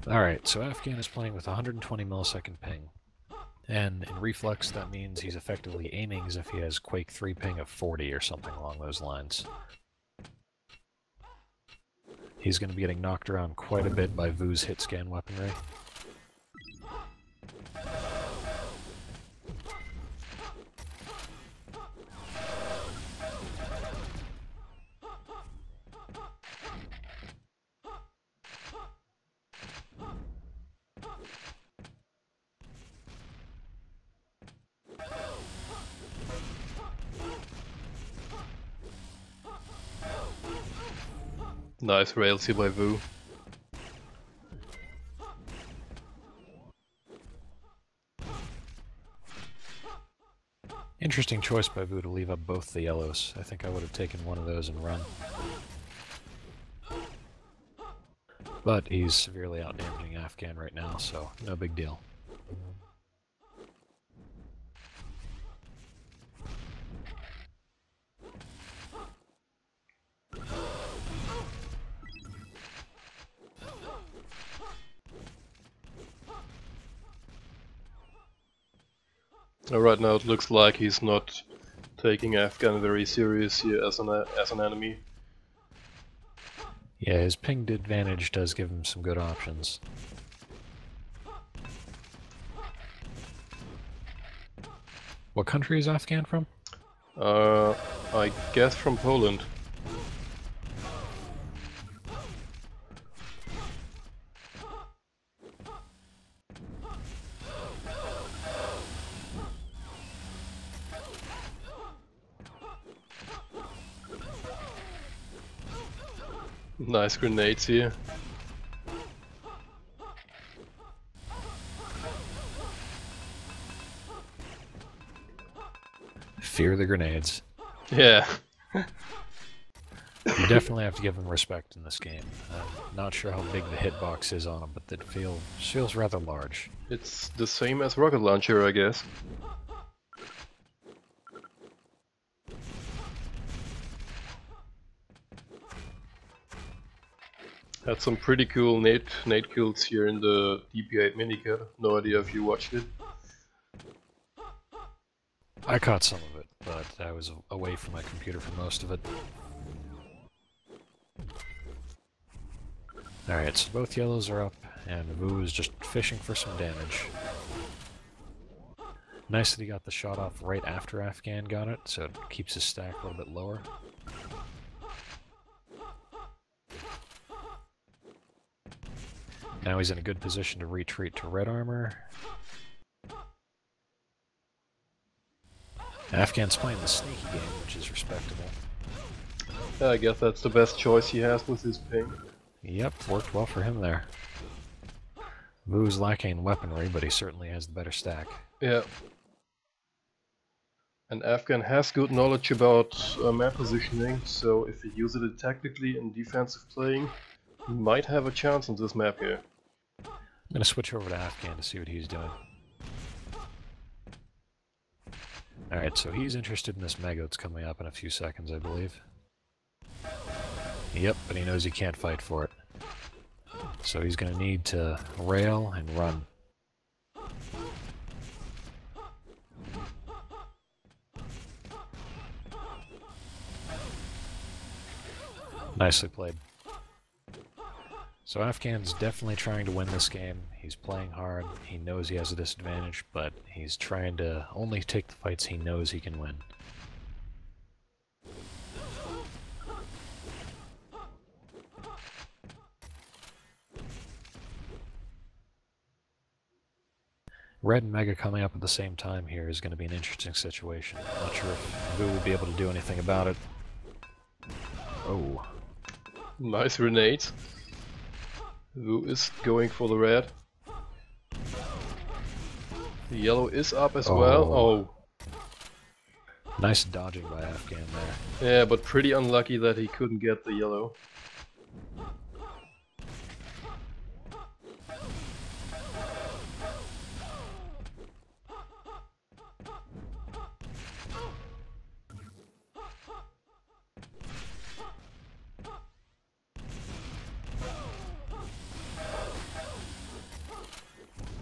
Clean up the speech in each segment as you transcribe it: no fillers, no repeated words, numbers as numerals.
Alright, so Afghan is playing with 120 millisecond ping. And in reflex, that means he's effectively aiming as if he has Quake 3 ping of 40 or something along those lines. He's going to be getting knocked around quite a bit by Vo's hit scan weaponry. Nice rails here by Vo. Interesting choice by Vo to leave up both the yellows. I think I would have taken one of those and run. But he's severely outdamaging Afghan right now, so no big deal. Right now it looks like he's not taking Afghan very serious here as an enemy. Yeah, his ping advantage does give him some good options. What country is Afghan from? I guess from Poland. Nice grenades here. Fear the grenades. Yeah. You definitely have to give him respect in this game. I'm not sure how big the hitbox is on him, but it feels rather large. It's the same as rocket launcher, I guess. Had some pretty cool nade kills here in the DP8 minikit. No idea if you watched it. I caught some of it, but I was away from my computer for most of it. Alright, so both yellows are up, and Vo is just fishing for some damage. Nice that he got the shot off right after Afghan got it, so it keeps his stack a little bit lower. Now he's in a good position to retreat to red armor. Afghan's playing the sneaky game, which is respectable. I guess that's the best choice he has with his ping. Yep, worked well for him there. Vo's lacking weaponry, but he certainly has the better stack. Yeah. And Afghan has good knowledge about map positioning, so if he uses it tactically in defensive playing, he might have a chance on this map here. I'm gonna switch over to Afghan to see what he's doing. Alright, so he's interested in this mega that's coming up in a few seconds, I believe. Yep, but he knows he can't fight for it. So he's gonna need to rail and run. Nicely played. So Afghan's definitely trying to win this game. He's playing hard. He knows he has a disadvantage, but he's trying to only take the fights he knows he can win. Red and Mega coming up at the same time here is going to be an interesting situation. Not sure if Vo will be able to do anything about it. Oh. Nice grenade. Vo is going for the red. The yellow is up as well. Oh. Nice dodging by Afghan there. Yeah, but pretty unlucky that he couldn't get the yellow.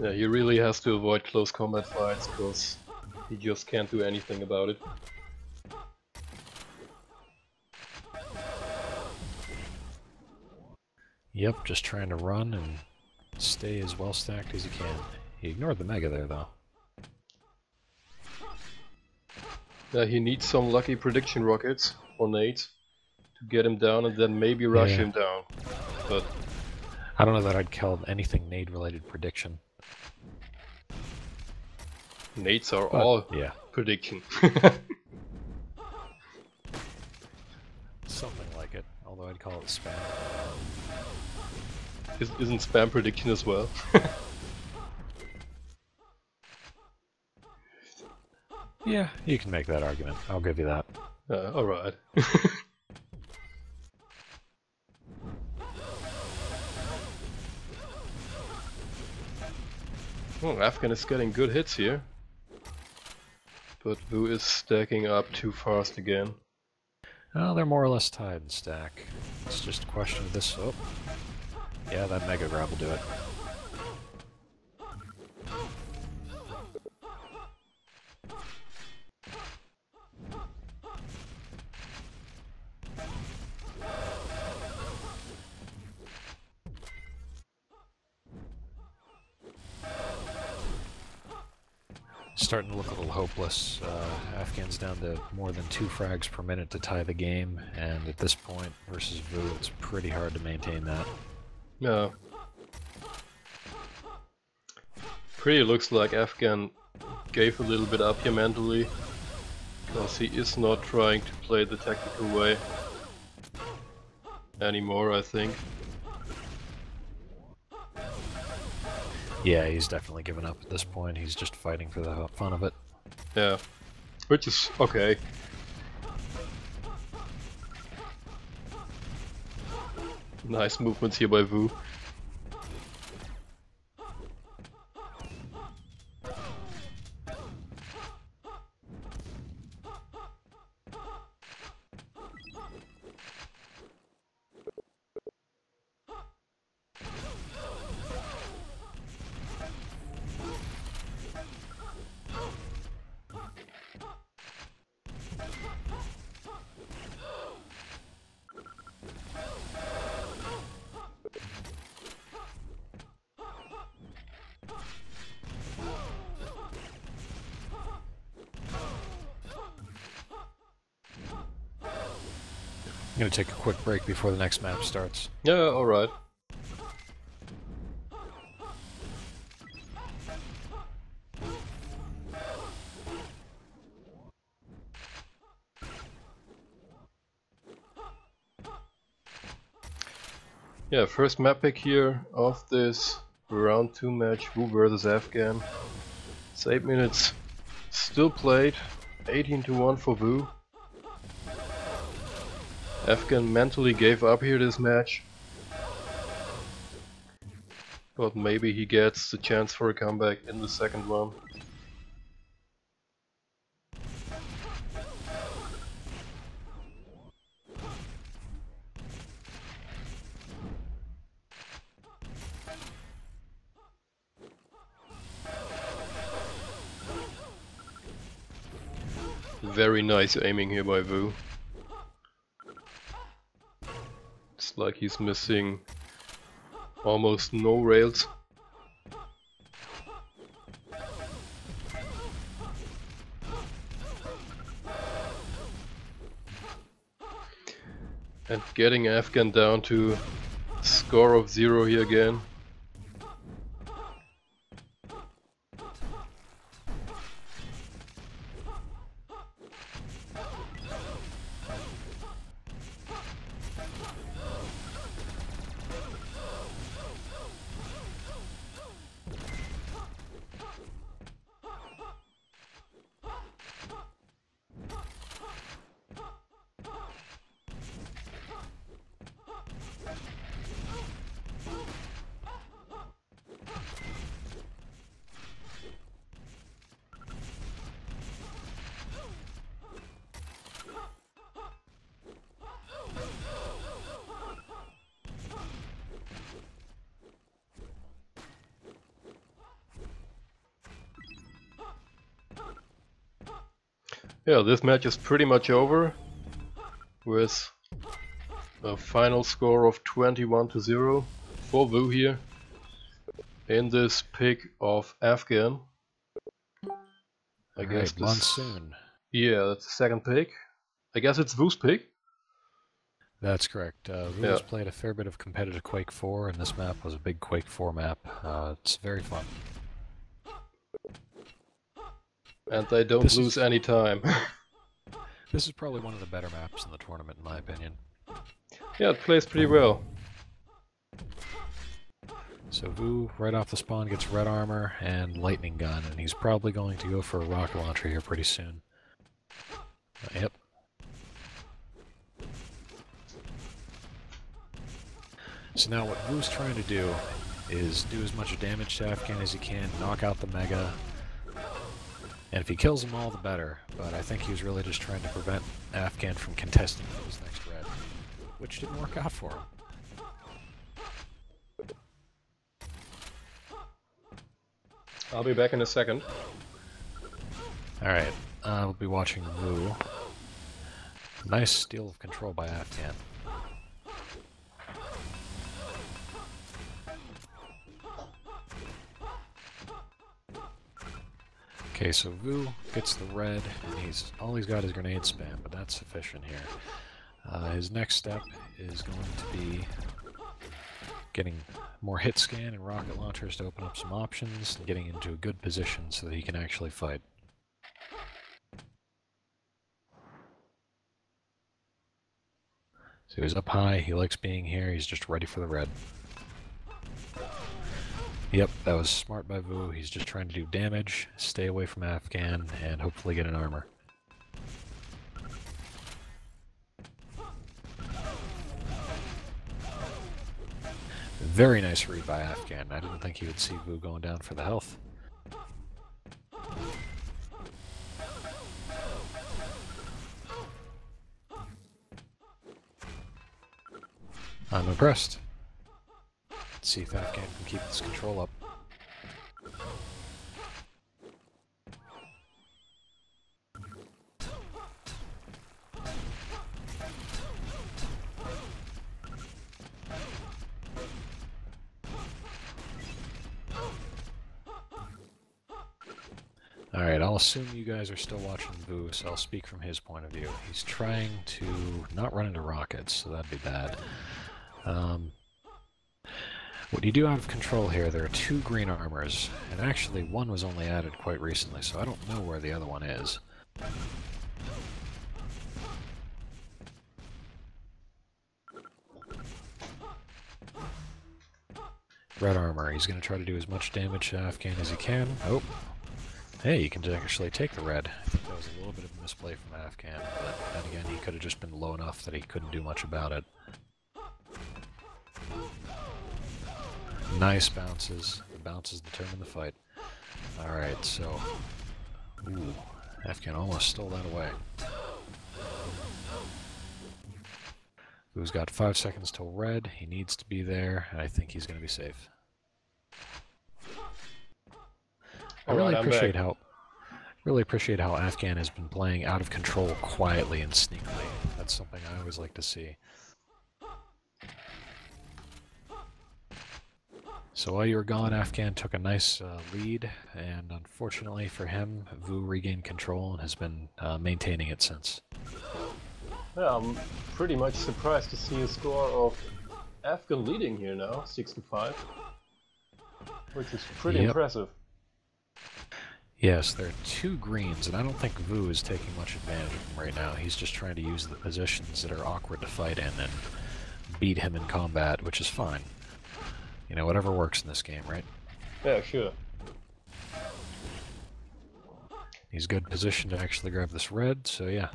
Yeah, he really has to avoid close combat fights, because he just can't do anything about it. Yep, just trying to run and stay as well stacked as he can. He ignored the Mega there, though. Yeah, he needs some lucky prediction rockets or nades to get him down and then maybe rush him down. But I don't know that I'd call anything nade-related prediction. nades are all prediction. Something like it, although I'd call it spam. Isn't spam prediction as well? Yeah, you can make that argument. I'll give you that. Alright. Well, afgh4n is getting good hits here. But Vo is stacking up too fast again. Well, they're more or less tied in stack. It's just a question of this. Oh, yeah, that Mega Grab will do it. Starting to look a little hopeless. afgh4n's down to more than 2 frags per minute to tie the game, and at this point, versus Vo, it's pretty hard to maintain that. Yeah. Pretty looks like afgh4n gave a little bit up here mentally, because he is not trying to play the tactical way anymore, I think. Yeah, he's definitely given up at this point. He's just fighting for the fun of it. Yeah, which is okay. Nice movements here by Vo. I'm gonna take a quick break before the next map starts. Yeah, alright. Yeah, first map pick here of this round 2 match, Vo versus afgh4n. It's 8 minutes still played, 18-1 for Vo. afgh4n mentally gave up here this match, but maybe he gets the chance for a comeback in the second one. Very nice aiming here by Vo. It's like he's missing almost no rails. And getting afgh4n down to a score of 0 here again. Yeah, this match is pretty much over with a final score of 21-0 for Vo here in this pick of afghan. I guess Alright, this... Monsoon. Yeah, that's the second pick. I guess it's Vo's pick. That's correct. Vo has played a fair bit of competitive Quake 4, and this map was a big Quake 4 map. It's very fun. And they don't lose any time. This is probably one of the better maps in the tournament, in my opinion. Yeah, it plays pretty well. So Vo, right off the spawn, gets red armor and lightning gun, and he's probably going to go for a rocket launcher here pretty soon. Yep. So now what Vo's trying to do is do as much damage to afghan as he can, knock out the Mega, and if he kills them all, the better. But I think he was really just trying to prevent afghan from contesting his next red, which didn't work out for him. I'll be back in a second. Alright, we'll be watching Vo. Nice steal of control by afghan. Okay, so Vo gets the red, and all he's got is grenade spam, but that's sufficient here. His next step is going to be getting more hit scan and rocket launchers to open up some options, and getting into a good position so that he can actually fight. So he's up high, he likes being here, he's just ready for the red. Yep, that was smart by Vo. He's just trying to do damage, stay away from afghan, and hopefully get an armor. Very nice read by afghan. I didn't think he would see Vo going down for the health. I'm impressed. Let's see if afghan can keep this control up. Alright, I'll assume you guys are still watching Vo, so I'll speak from his point of view. He's trying to not run into rockets, so that'd be bad. What you do out of control here, there are 2 green armors, and actually one was only added quite recently, so I don't know where the other one is. Red armor, he's going to try to do as much damage to afghan as he can. Oh, hey, you can actually take the red. I think that was a little bit of a misplay from afghan, but then again, he could have just been low enough that he couldn't do much about it. Nice bounces. The bounces determine the fight. Alright, so... Ooh, afghan almost stole that away. Vo's got 5 seconds till red. He needs to be there, and I think he's going to be safe. I really appreciate how afghan has been playing out of control quietly and sneakily. That's something I always like to see. So while you were gone, afghan took a nice lead, and unfortunately for him, Vo regained control and has been maintaining it since. Yeah, I'm pretty much surprised to see a score of afghan leading here now, 6-5, which is pretty impressive. Yes, there are 2 greens, and I don't think Vo is taking much advantage of him right now. He's just trying to use the positions that are awkward to fight in and beat him in combat, which is fine. You know, whatever works in this game, right? Yeah, sure. He's good position to actually grab this red, so yeah.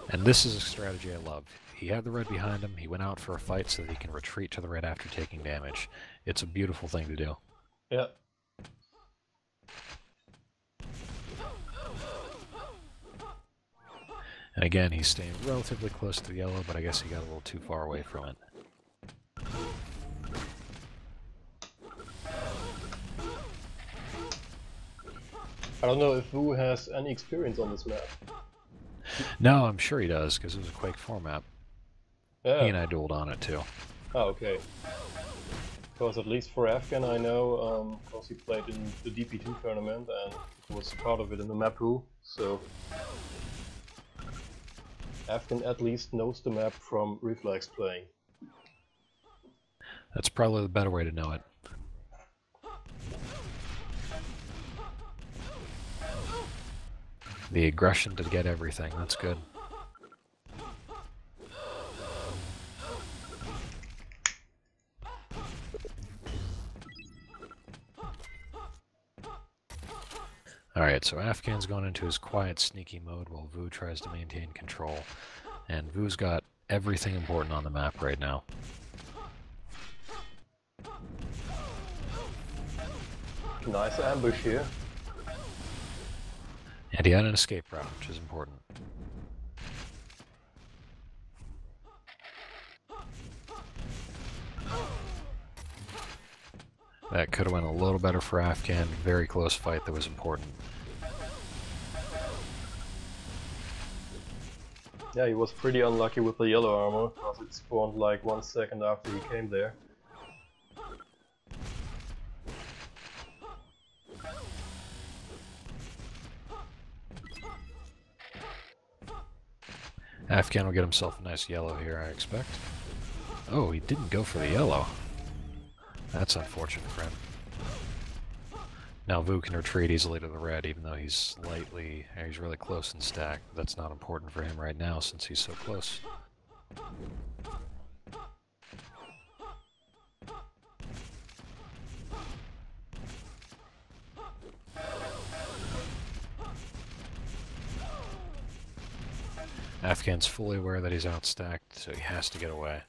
And this is a strategy I love. He had the red behind him, he went out for a fight so that he can retreat to the red after taking damage. It's a beautiful thing to do. Yeah. And again, he's staying relatively close to the yellow, but I guess he got a little too far away from it. I don't know if Vo has any experience on this map. No, I'm sure he does, because it was a Quake 4 map. Yeah. He and I dueled on it too. Oh, okay. Because at least for afgh4n I know, because he played in the DP2 tournament and was part of it in the map pool, so afgh4n at least knows the map from Reflex playing. That's probably the better way to know it. The aggression to get everything, that's good. Alright, so afgh4n's going into his quiet, sneaky mode while Vo tries to maintain control. And Vo's got everything important on the map right now. Nice ambush here. And he had an escape route, which is important. That could have went a little better for afgh4n. Very close fight that was important. Yeah, he was pretty unlucky with the yellow armor, because it spawned like 1 second after he came there. afgh4n will get himself a nice yellow here, I expect. Oh, he didn't go for the yellow. That's unfortunate for him. Now Vo can retreat easily to the red, even though he's really close in stack. But that's not important for him right now, since he's so close. afgh4n's fully aware that he's outstacked, so he has to get away.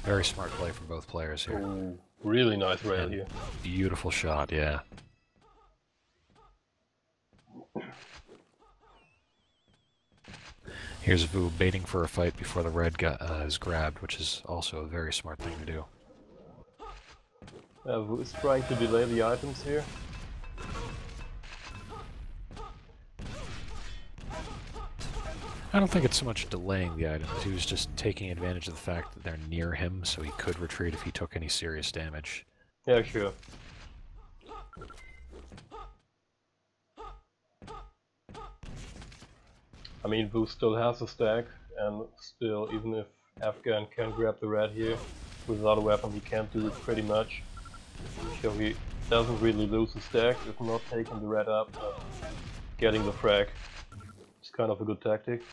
Very smart play from both players here. Ooh, really nice rail here. Beautiful shot, yeah. Here's Vo baiting for a fight before the red is grabbed, which is also a very smart thing to do. Vo is trying to delay the items here. I don't think it's so much delaying the items, he was just taking advantage of the fact that they're near him, so he could retreat if he took any serious damage. Yeah, sure. I mean, Vo still has a stack, and still, even if afgh4n can grab the red here, without a weapon he can't do it pretty much. So he doesn't really lose the stack, if not taking the red up, but getting the frag. It's kind of a good tactic.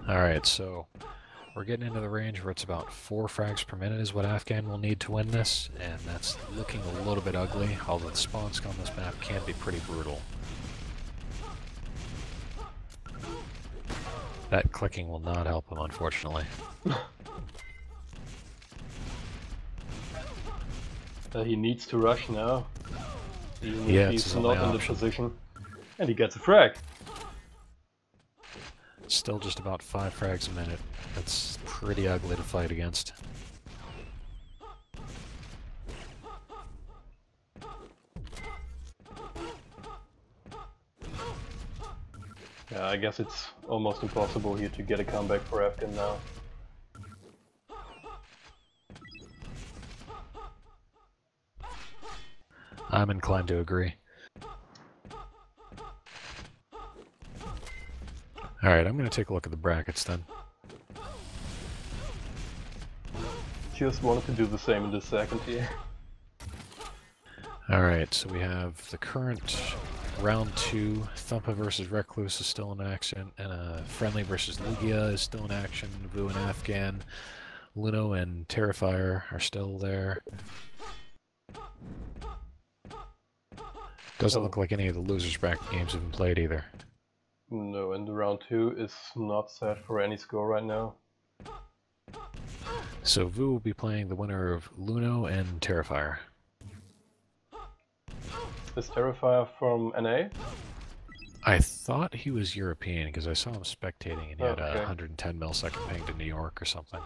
Alright, so we're getting into the range where it's about 4 frags per minute is what afgh4n will need to win this, and that's looking a little bit ugly, although the spawn on this map can be pretty brutal. That clicking will not help him, unfortunately. He needs to rush now, even Yeah, if it's he's his only not in the option. position. And he gets a frag! Still just about 5 frags a minute. That's pretty ugly to fight against. Yeah, I guess it's almost impossible here to get a comeback for afgh4n now. I'm inclined to agree. Alright, I'm going to take a look at the brackets then. Just wanted to do the same in this second here. Alright, so we have the current round 2, Thumpa versus Recluse is still in action, and Friendly versus Lugia is still in action, Vo and afgh4n, Luno and Terrifier are still there. Doesn't look like any of the losers bracket games have been played either. No, and the round 2 is not set for any score right now. So Vu will be playing the winner of Luno and Terrifier. Is Terrifier from NA? I thought he was European because I saw him spectating and he had a Okay. 110 millisecond ping to New York or something.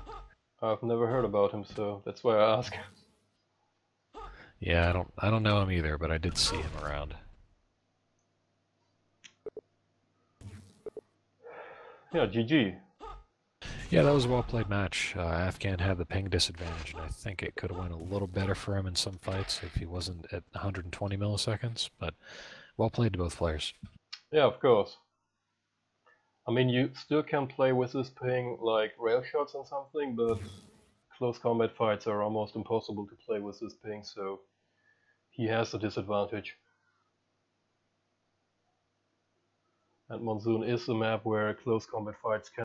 I've never heard about him, so that's why I ask. Yeah, I don't know him either, but I did see him around. Yeah, GG. Yeah, that was a well-played match. afgh4n had the ping disadvantage, and I think it could have went a little better for him in some fights if he wasn't at 120 milliseconds, but well played to both players. Yeah, of course. I mean, you still can play with this ping like rail shots and something, but close combat fights are almost impossible to play with this ping, so he has a disadvantage. And Monsoon is a map where close combat fights can